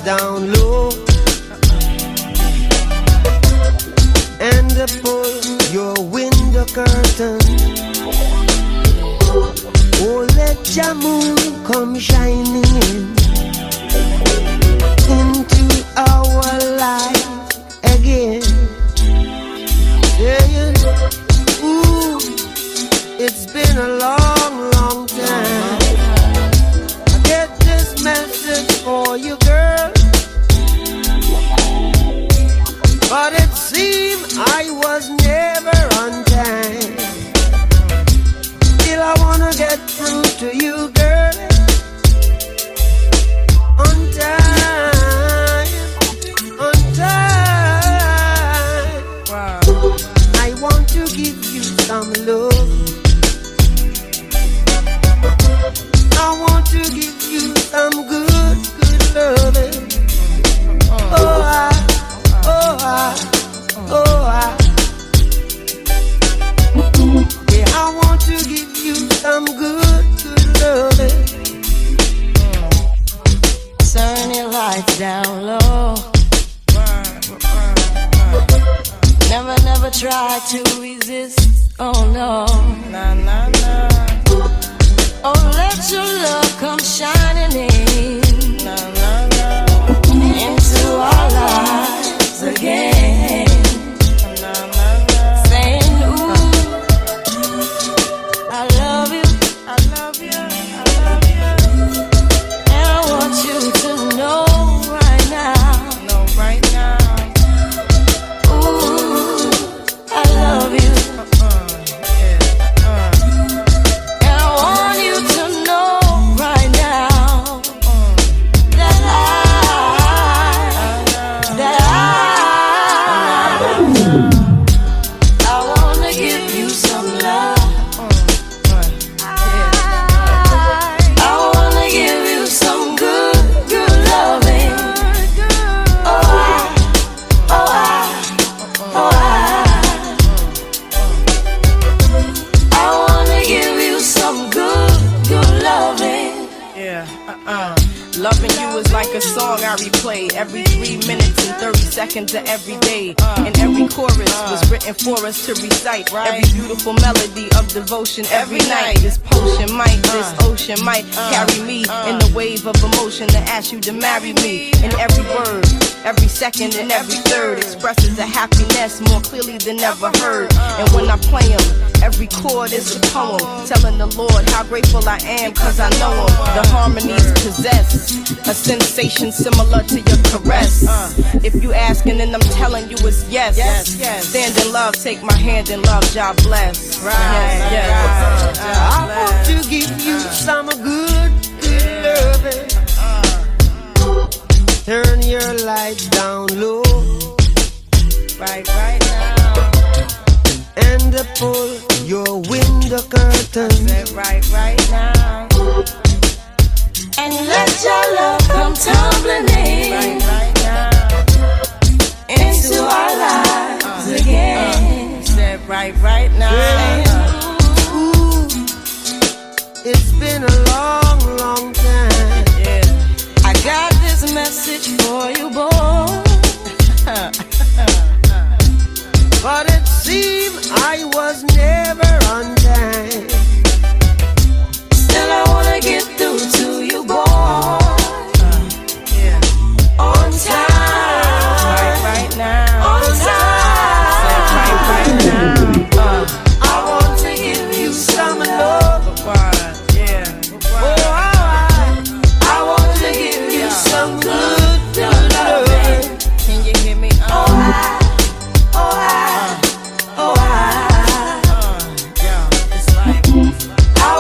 down low and pull your window curtain. Oh, let your moon come shining into our life again. Saying, ooh, it's been a long, long time. I get this message for you, girl, but it seemed I was never on time. Still I wanna get through to you, girl, on time, on time. Wow. I want to give you some love. I want to give you some good, good loving. Oh, yeah, I want to give you some good, good loving. Turn your lights down low. Never, never try to resist. Oh no. Nah, nah, nah. Oh, let your love come shining in. Nah, nah, nah. Into our lives again. Nah, nah, nah. Saying, ooh, I love you, I love you, I love you. And I want you to know right now. Know right now. Ooh, I love you. And I want you to know right now that I wanna give you some love. I wanna give you some good, good loving. I wanna give you some good, good loving. Yeah, Loving you is like a song I replay every 3 minutes and 30 seconds of every day. And every chorus was written for us to recite. Every beautiful melody of devotion every night. This potion might, this ocean might carry me in the wave of emotion to ask you to marry me. And every word, every second and every third expresses a happiness more clearly than ever heard. And when I play them, every chord is a poem telling the Lord how grateful I am, cause I know him. The harmonies possess a sensation similar to your caress. If you asking, then I'm telling you it's yes. Stand in love, take my hand in love, God bless. Yes. I want to give you some good, good loving. Turn your lights down low, Right now. and pull your window curtain. Right now. And let your love come tumbling in. Right now. Into our lives again. Said right now. Ooh, it's been a long, long time. I got this message for you, boy. But it seemed I was never on time. Still I wanna get through to you, boy. On time. Right now. On time. Right now. I want to give you some love. Oh, I want to give you some good, good loving. Can you hear me? I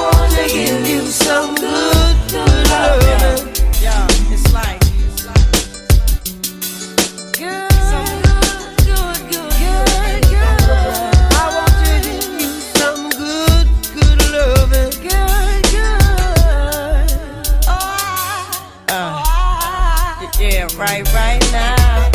want to give you some good, good loving. It's like good, I want to give you some good, good loving. right now.